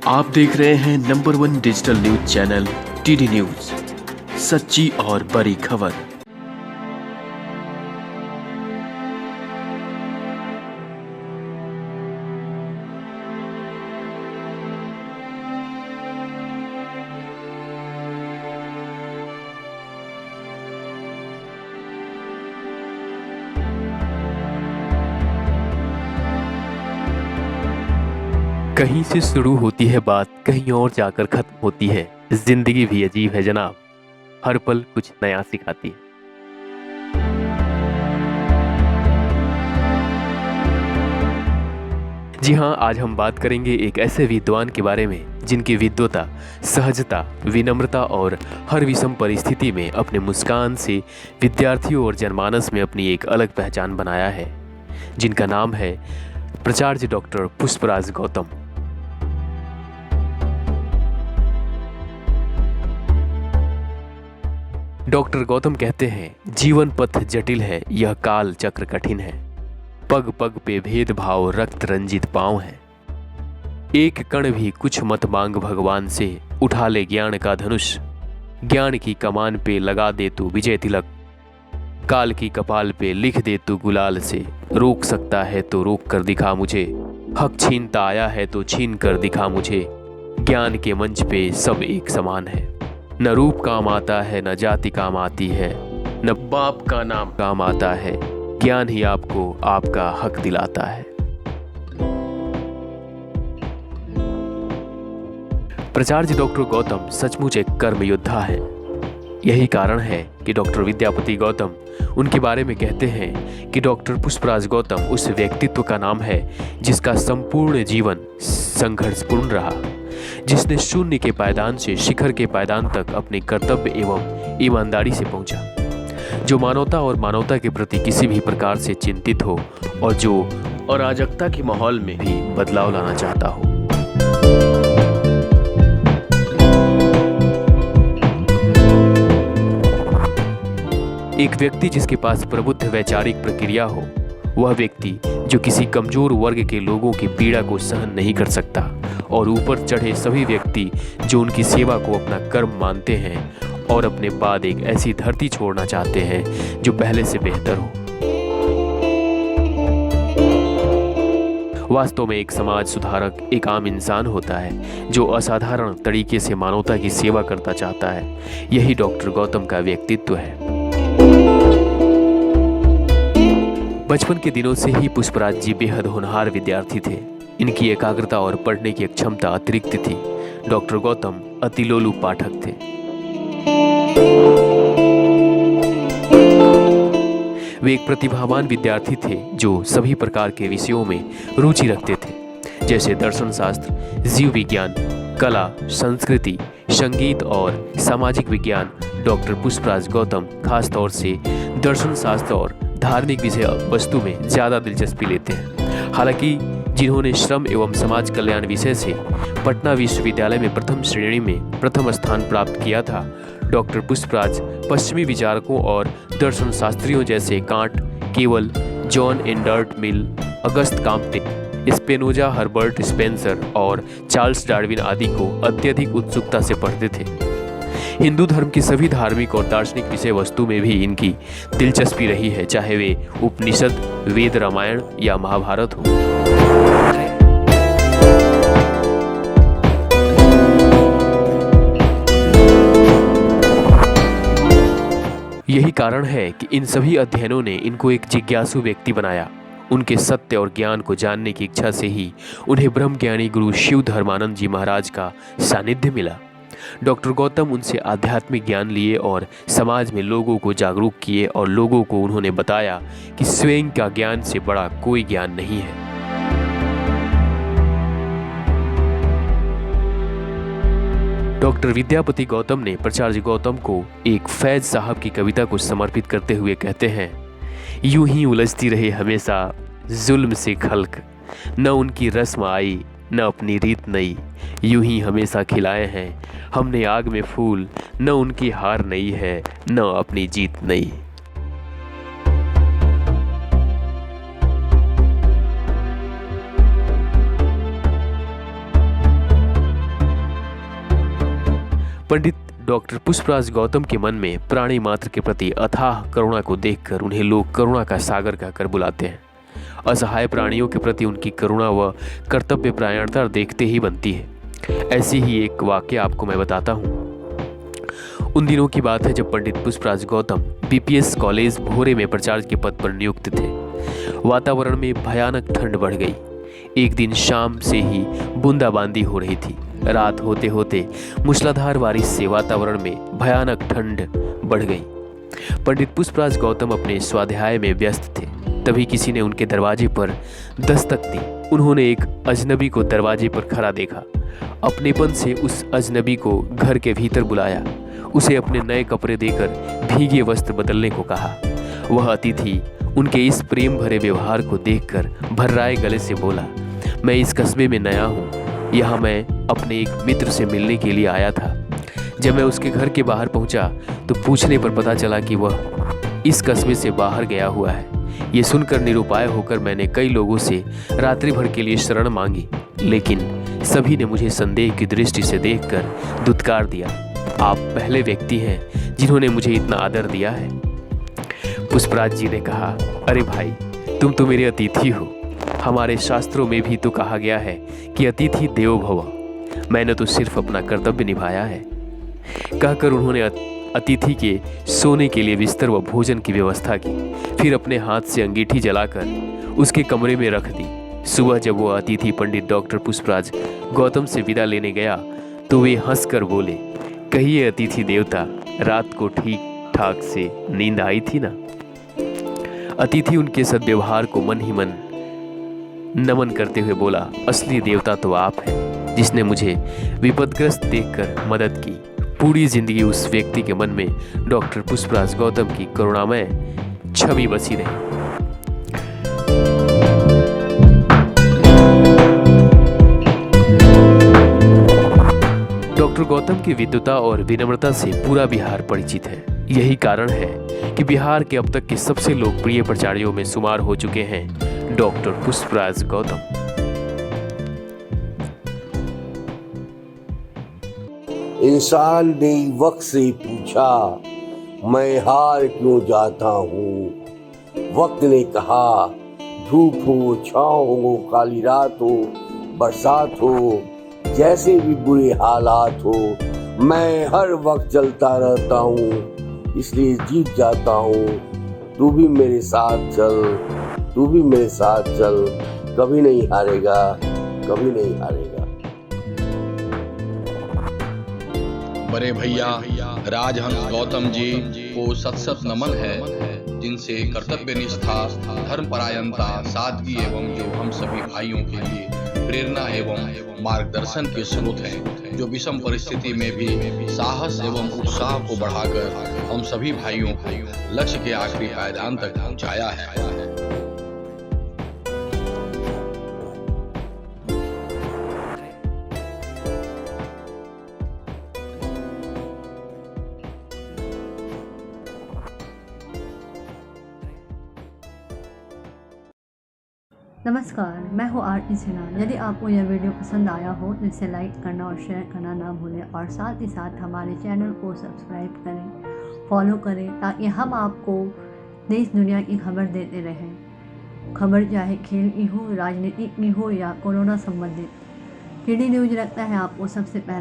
आप देख रहे हैं number 1 digital news channel TD news, सच्ची और बड़ी खबर। कहीं से शुरू होती है बात, कहीं और जाकर खत्म होती है। जिंदगी भी अजीब है जनाब, हर पल कुछ नया सिखाती है। जी हाँ, आज हम बात करेंगे एक ऐसे विद्वान के बारे में जिनकी विद्वता, सहजता, विनम्रता और हर विषम परिस्थिति में अपने मुस्कान से विद्यार्थियों और जनमानस में अपनी एक अलग पहचान बनाया है, जिनका नाम है प्राचार्य डॉक्टर पुष्पराज गौतम। डॉक्टर गौतम कहते हैं, जीवन पथ जटिल है, यह काल चक्र कठिन है, पग पग पे भेदभाव रक्त रंजित पांव है। एक कण भी कुछ मत मांग भगवान से, उठा ले ज्ञान का धनुष, ज्ञान की कमान पे लगा दे तू विजय तिलक, काल की कपाल पे लिख दे तू गुलाल से, रोक सकता है तो रोक कर दिखा मुझे, हक छीनता आया है तो छीन कर दिखा मुझे, ज्ञान के मंच पे सब एक समान है, न रूप काम आता है न जाति काम आती है, न बाप का नाम काम आता है, ज्ञान ही आपको आपका हक दिलाता है। प्राचार्य डॉक्टर गौतम सचमुच एक कर्म योद्धा है। यही कारण है कि डॉक्टर विद्यापति गौतम उनके बारे में कहते हैं कि डॉक्टर पुष्पराज गौतम उस व्यक्तित्व का नाम है जिसका संपूर्ण जीवन संघर्षपूर्ण रहा, जिसने शून्य के पायदान से शिखर के पायदान तक अपने कर्तव्य एवं ईमानदारी से पहुंचा, जो मानवता और मानवता के प्रति किसी भी प्रकार से चिंतित हो और जो अराजकता के माहौल में भी बदलाव लाना चाहता हो। एक व्यक्ति जिसके पास प्रबुद्ध वैचारिक प्रक्रिया हो, वह व्यक्ति जो किसी कमजोर वर्ग के लोगों की पीड़ा को सहन नहीं कर सकता और ऊपर चढ़े सभी व्यक्ति जो उनकी सेवा को अपना कर्म मानते हैं और अपने बाद एक ऐसी धरती छोड़ना चाहते हैं जो पहले से बेहतर हो। वास्तव में एक समाज सुधारक एक आम इंसान होता है जो असाधारण तरीके से मानवता की सेवा करता चाहता है। यही डॉक्टर गौतम का व्यक्तित्व है। बचपन के दिनों से ही पुष्पराज जी बेहद होनहार विद्यार्थी थे। इनकी एकाग्रता और पढ़ने की क्षमता अतिरिक्त थी। डॉक्टर गौतम अतिलोलु पाठक थे। वे एक प्रतिभावान विद्यार्थी थे जो सभी प्रकार के विषयों में रुचि रखते थे, जैसे दर्शन शास्त्र, जीव विज्ञान, कला, संस्कृति, संगीत और सामाजिक विज्ञान। डॉक्टर पुष्पराज गौतम खास तौर से दर्शन शास्त्र और धार्मिक विषय वस्तु में ज़्यादा दिलचस्पी लेते हैं। हालांकि जिन्होंने श्रम एवं समाज कल्याण विषय से पटना विश्वविद्यालय में प्रथम श्रेणी में प्रथम स्थान प्राप्त किया था, डॉक्टर पुष्पराज पश्चिमी विचारकों और दर्शन शास्त्रियों जैसे कांट, केवल, जॉन एंडर्ट मिल, अगस्त काम्टे, स्पेनोजा, हर्बर्ट स्पेंसर और चार्ल्स डार्विन आदि को अत्यधिक उत्सुकता से पढ़ते थे। हिंदू धर्म की सभी धार्मिक और दार्शनिक विषय वस्तु में भी इनकी दिलचस्पी रही है, चाहे वे उपनिषद, वेद, रामायण या महाभारत हो। यही कारण है कि इन सभी अध्ययनों ने इनको एक जिज्ञासु व्यक्ति बनाया। उनके सत्य और ज्ञान को जानने की इच्छा से ही उन्हें ब्रह्मज्ञानी गुरु शिव धर्मानंद जी महाराज का सानिध्य मिला। डॉक्टर गौतम उनसे आध्यात्मिक ज्ञान लिए और समाज में लोगों को जागरूक किए और लोगों को उन्होंने बताया कि स्वयं का ज्ञान से बड़ा कोई ज्ञान नहीं है। डॉक्टर विद्यापति गौतम ने प्राचार्य गौतम को एक फैज साहब की कविता को समर्पित करते हुए कहते हैं, यूं ही उलझती रहे हमेशा जुल्म से खल्क, न उनकी रस्म आई न अपनी रीत नई, यूं ही हमेशा खिलाए हैं हमने आग में फूल, न उनकी हार नई है न अपनी जीत नई। पंडित डॉक्टर पुष्पराज गौतम के मन में प्राणी मात्र के प्रति अथाह करुणा को देखकर उन्हें लोग करुणा का सागर कहकर बुलाते हैं। असहाय प्राणियों के प्रति उनकी करुणा व कर्तव्य परायणता देखते ही बनती है। ऐसी ही एक वाक्य आपको मैं बताता हूँ। उन दिनों की बात है जब पंडित पुष्पराज गौतम बीपीएस कॉलेज भोरे में प्राचार्य के पद पर नियुक्त थे। वातावरण में भयानक ठंड बढ़ गई। एक दिन शाम से ही बूंदाबांदी हो रही थी। रात होते होते मूसलाधार बारिश से वातावरण में भयानक ठंड बढ़ गई। पंडित पुष्पराज गौतम अपने स्वाध्याय में व्यस्त थे। तभी किसी ने उनके दरवाजे पर दस्तक दी। उन्होंने एक अजनबी को दरवाजे पर खड़ा देखा। अपनेपन से उस अजनबी को घर के भीतर बुलाया। उसे अपने नए कपड़े देकर भीगे वस्त्र बदलने को कहा। वह अतिथि उनके इस प्रेम भरे व्यवहार को देखकर भर्राए गले से बोला, मैं इस कस्बे में नया हूँ। यहाँ मैं अपने एक मित्र से मिलने के लिए आया था। जब मैं उसके घर के बाहर पहुँचा तो पूछने पर पता चला कि वह इस कस्बे से बाहर गया हुआ है। ये सुनकर निरुपाय होकर मैंने कई लोगों से रात्रि भर के लिए शरण मांगी, लेकिन सभी ने मुझे संदेह की दृष्टि से देखकर दुत्कार दिया। आप पहले व्यक्ति हैं जिन्होंने मुझे इतना आदर दिया है। पुष्पराज जी ने कहा, अरे भाई, तुम तो मेरे अतिथि हो। हमारे शास्त्रों में भी तो कहा गया है कि अतिथि देवो भव। मैंने तो सिर्फ अपना कर्तव्य निभाया है। कहकर उन्होंने अतिथि के सोने के लिए बिस्तर व भोजन की व्यवस्था की। फिर अपने हाथ से अंगीठी जलाकर उसके कमरे में रख दी। सुबह जब वह अतिथि पंडित डॉक्टर पुष्पराज गौतम से विदा लेने गया तो वे हंसकर बोले, कहिए अतिथि देवता, रात को ठीक ठाक से नींद आई थी ना। अतिथि उनके सद्व्यवहार को मन ही मन नमन करते हुए बोला, असली देवता तो आप हैं, जिसने मुझे विपदग्रस्त देखकर मदद की। पूरी जिंदगी उस व्यक्ति के मन में डॉक्टर पुष्पराज गौतम की करुणामय छवि बसी रही। डॉक्टर गौतम की विद्वता और विनम्रता से पूरा बिहार परिचित है। यही कारण है कि बिहार के अब तक के सबसे लोकप्रिय प्राचार्यों में शुमार हो चुके हैं डॉक्टर पुष्पराज गौतम। इंसान ने वक्त से पूछा, मैं हार क्यों जाता हूँ। वक्त ने कहा, धूप हो, छाँव हो, काली रात हो, बरसात हो, जैसे भी बुरे हालात हो, मैं हर वक्त चलता रहता हूँ, इसलिए जीत जाता हूँ। तू भी मेरे साथ चल, तू भी मेरे साथ चल, कभी नहीं हारेगा, कभी नहीं हारेगा। बड़े भैया राजहंस गौतम जी को सत सत नमन है, जिनसे कर्तव्य निष्ठा, धर्म परायणता, सादगी एवं जो हम सभी भाइयों के लिए प्रेरणा एवं मार्गदर्शन के स्रोत हैं, जो विषम परिस्थिति में भी साहस एवं उत्साह को बढ़ाकर हम सभी भाइयों को लक्ष्य के आखिरी पायदान तक पहुंचाया है। नमस्कार, मैं हूँ आरती सिन्हा। यदि आपको यह वीडियो पसंद आया हो तो इसे लाइक करना और शेयर करना ना भूलें, और साथ ही साथ हमारे चैनल को सब्सक्राइब करें, फॉलो करें, ताकि हम आपको देश दुनिया की खबर देते रहें। खबर चाहे खेल की हो, राजनीति की हो या कोरोना संबंधित, केडी न्यूज़ रखता है आपको सबसे पहले।